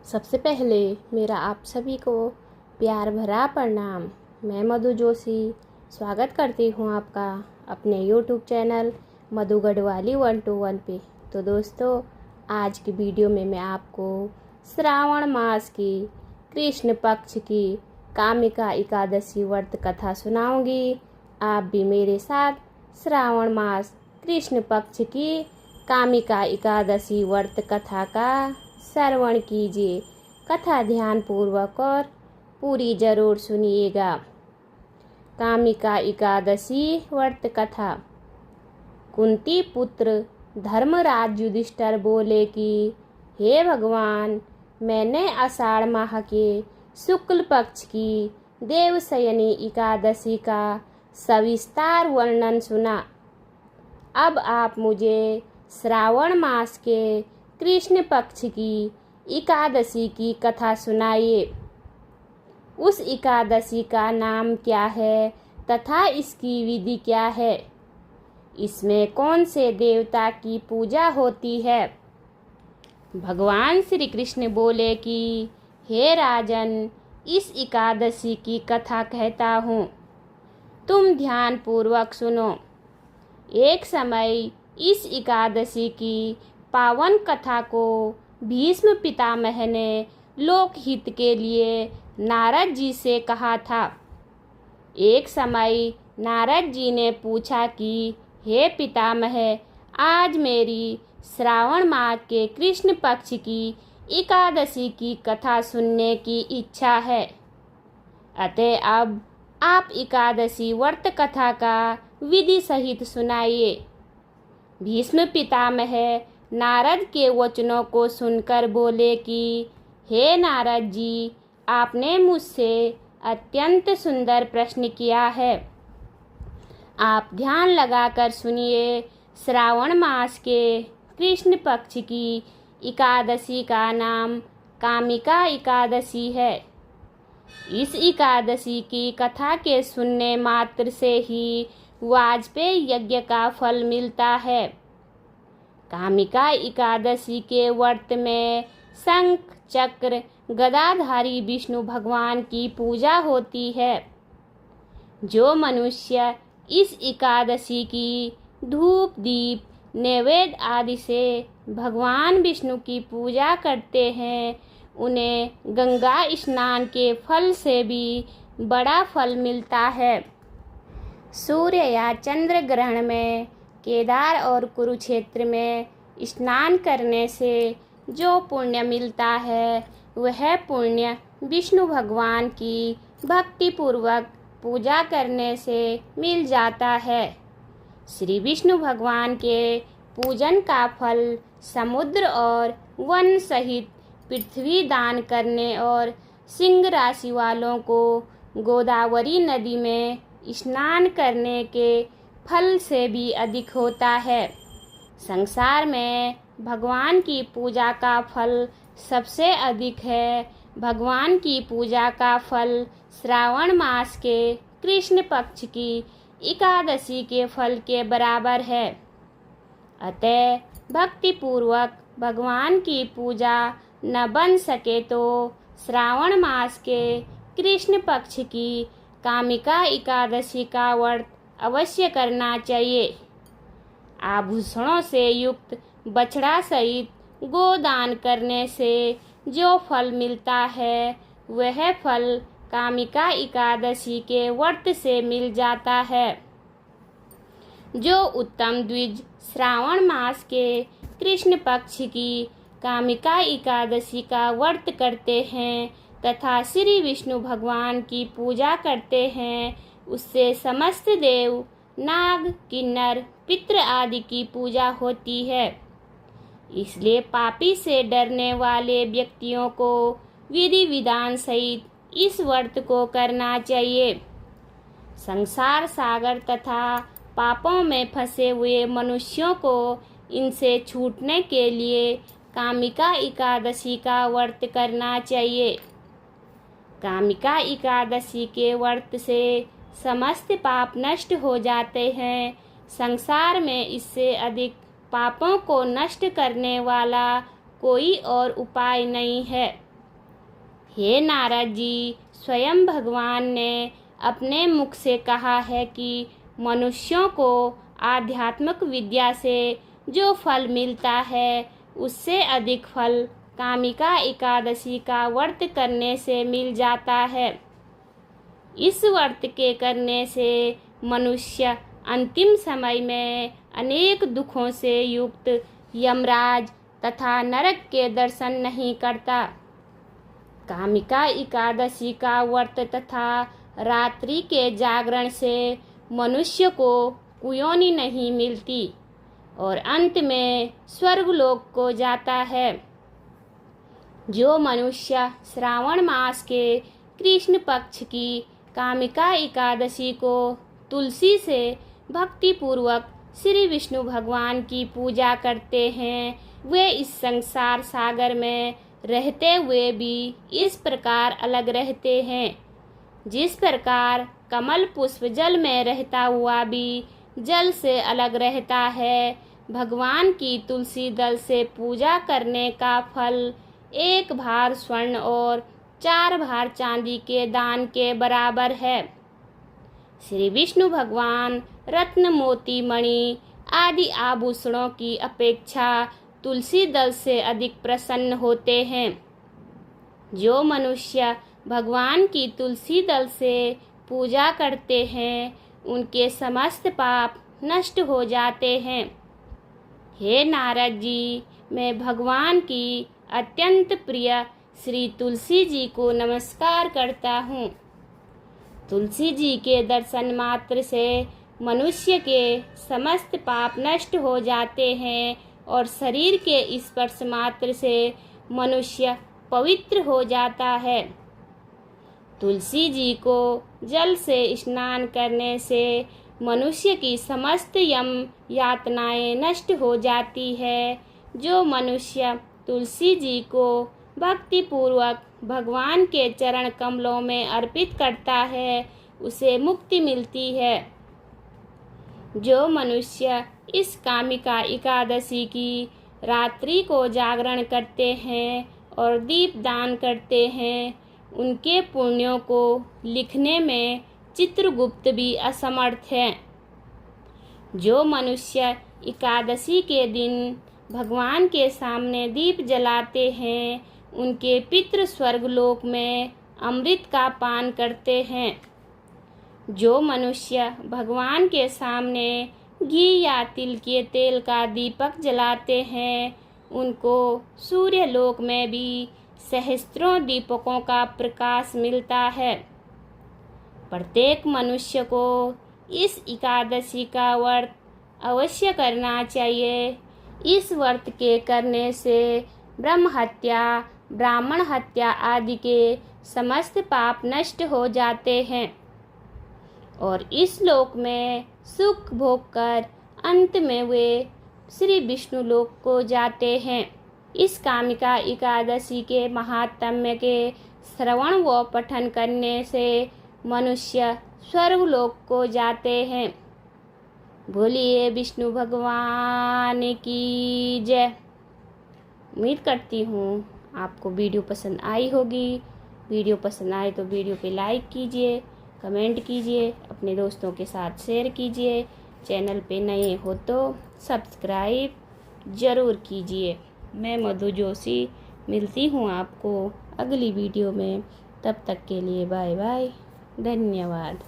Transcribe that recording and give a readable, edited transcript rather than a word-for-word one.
सबसे पहले मेरा आप सभी को प्यार भरा प्रणाम। मैं मधु जोशी स्वागत करती हूँ आपका अपने YouTube चैनल मधु गढ़वाली 121 पे। तो दोस्तों, आज की वीडियो में मैं आपको श्रावण मास की कृष्ण पक्ष की कामिका एकादशी व्रत कथा सुनाऊंगी। आप भी मेरे साथ श्रावण मास कृष्ण पक्ष की कामिका एकादशी व्रत कथा का श्रवण कीजिए। कथा ध्यान पूर्वक और पूरी जरूर सुनिएगा। कामिका एकादशी व्रत कथा। कुंती पुत्र धर्मराज युधिष्ठिर बोले कि हे भगवान, मैंने आषाढ़ माह के शुक्ल पक्ष की देवशयनी एकादशी का सविस्तार वर्णन सुना। अब आप मुझे श्रावण मास के कृष्ण पक्ष की एकादशी की कथा सुनाइए। उस एकादशी का नाम क्या है तथा इसकी विधि क्या है? इसमें कौन से देवता की पूजा होती है? भगवान श्री कृष्ण बोले कि हे राजन, इस एकादशी की कथा कहता हूँ, तुम ध्यान पूर्वक सुनो। एक समय इस एकादशी की पावन कथा को भीष्म पितामह ने लोकहित के लिए नारद जी से कहा था। एक समय नारद जी ने पूछा कि हे पितामह, आज मेरी श्रावण माह के कृष्ण पक्ष की एकादशी की कथा सुनने की इच्छा है। अतः अब आप एकादशी व्रत कथा का विधि सहित सुनाइए। भीष्म पितामह नारद के वचनों को सुनकर बोले कि हे नारद जी, आपने मुझसे अत्यंत सुंदर प्रश्न किया है। आप ध्यान लगाकर सुनिए। श्रावण मास के कृष्ण पक्ष की एकादशी का नाम कामिका एकादशी है। इस एकादशी की कथा के सुनने मात्र से ही वाजपेय यज्ञ का फल मिलता है। कामिका एकादशी के व्रत में शंख चक्र गदाधारी विष्णु भगवान की पूजा होती है। जो मनुष्य इस एकादशी की धूप दीप नैवेद्य आदि से भगवान विष्णु की पूजा करते हैं, उन्हें गंगा स्नान के फल से भी बड़ा फल मिलता है। सूर्य या चंद्र ग्रहण में केदार और कुरुक्षेत्र में स्नान करने से जो पुण्य मिलता है, वह पुण्य विष्णु भगवान की भक्ति पूर्वक पूजा करने से मिल जाता है। श्री विष्णु भगवान के पूजन का फल समुद्र और वन सहित पृथ्वी दान करने और सिंह राशि वालों को गोदावरी नदी में स्नान करने के फल से भी अधिक होता है। संसार में भगवान की पूजा का फल सबसे अधिक है। भगवान की पूजा का फल श्रावण मास के कृष्ण पक्ष की एकादशी के फल के बराबर है। अतः भक्ति पूर्वक भगवान की पूजा न बन सके तो श्रावण मास के कृष्ण पक्ष की कामिका एकादशी का व्रत अवश्य करना चाहिए। आभूषणों से युक्त बछड़ा सहित गोदान करने से जो फल मिलता है, वह फल कामिका एकादशी के व्रत से मिल जाता है। जो उत्तम द्विज श्रावण मास के कृष्ण पक्ष की कामिका एकादशी का व्रत करते हैं तथा श्री विष्णु भगवान की पूजा करते हैं, उससे समस्त देव, नाग, किन्नर, पितृ आदि की पूजा होती है। इसलिए पापी से डरने वाले व्यक्तियों को विधि विधान सहित इस व्रत को करना चाहिए। संसार सागर तथा पापों में फंसे हुए मनुष्यों को इनसे छूटने के लिए कामिका एकादशी का व्रत करना चाहिए। कामिका एकादशी के व्रत से समस्त पाप नष्ट हो जाते हैं। संसार में इससे अधिक पापों को नष्ट करने वाला कोई और उपाय नहीं है। हे नारद जी, स्वयं भगवान ने अपने मुख से कहा है कि मनुष्यों को आध्यात्मिक विद्या से जो फल मिलता है उससे अधिक फल कामिका एकादशी का व्रत करने से मिल जाता है। इस व्रत के करने से मनुष्य अंतिम समय में अनेक दुखों से युक्त यमराज तथा नरक के दर्शन नहीं करता। कामिका एकादशी का व्रत तथा रात्रि के जागरण से मनुष्य को कुयोनि नहीं मिलती और अंत में स्वर्गलोक को जाता है। जो मनुष्य श्रावण मास के कृष्ण पक्ष की कामिका एकादशी को तुलसी से भक्ति पूर्वक श्री विष्णु भगवान की पूजा करते हैं, वे इस संसार सागर में रहते हुए भी इस प्रकार अलग रहते हैं। जिस प्रकार कमल पुष्प जल में रहता हुआ भी जल से अलग रहता है, भगवान की तुलसी दल से पूजा करने का फल 1 भार स्वर्ण और 4 भार चांदी के दान के बराबर है। श्री विष्णु भगवान रत्न मोती मणि आदि आभूषणों की अपेक्षा तुलसी दल से अधिक प्रसन्न होते हैं। जो मनुष्य भगवान की तुलसी दल से पूजा करते हैं उनके समस्त पाप नष्ट हो जाते हैं। हे नारद जी, मैं भगवान की अत्यंत प्रिय श्री तुलसी जी को नमस्कार करता हूँ। तुलसी जी के दर्शन मात्र से मनुष्य के समस्त पाप नष्ट हो जाते हैं और शरीर के स्पर्श मात्र से मनुष्य पवित्र हो जाता है। तुलसी जी को जल से स्नान करने से मनुष्य की समस्त यम यातनाएं नष्ट हो जाती है। जो मनुष्य तुलसी जी को भक्ति पूर्वक भगवान के चरण कमलों में अर्पित करता है उसे मुक्ति मिलती है। जो मनुष्य इस कामिका एकादशी की रात्रि को जागरण करते हैं और दीप दान करते हैं, उनके पुण्यों को लिखने में चित्रगुप्त भी असमर्थ है। जो मनुष्य एकादशी के दिन भगवान के सामने दीप जलाते हैं, उनके पितृ स्वर्गलोक में अमृत का पान करते हैं। जो मनुष्य भगवान के सामने घी या तिल के तेल का दीपक जलाते हैं, उनको सूर्यलोक में भी सहस्त्रों दीपकों का प्रकाश मिलता है। प्रत्येक मनुष्य को इस एकादशी का व्रत अवश्य करना चाहिए। इस व्रत के करने से ब्रह्म हत्या, ब्राह्मण हत्या आदि के समस्त पाप नष्ट हो जाते हैं और इस लोक में सुख भोग कर अंत में वे श्री विष्णु लोक को जाते हैं। इस कामिका एकादशी के महात्म्य के श्रवण व पठन करने से मनुष्य स्वर्गलोक को जाते हैं। बोलिए विष्णु भगवान की जय। उम्मीद करती हूँ आपको वीडियो पसंद आई होगी। वीडियो पसंद आए तो वीडियो पे लाइक कीजिए, कमेंट कीजिए, अपने दोस्तों के साथ शेयर कीजिए। चैनल पे नए हो तो सब्सक्राइब ज़रूर कीजिए। मैं मधु जोशी मिलती हूँ आपको अगली वीडियो में। तब तक के लिए बाय बाय, धन्यवाद।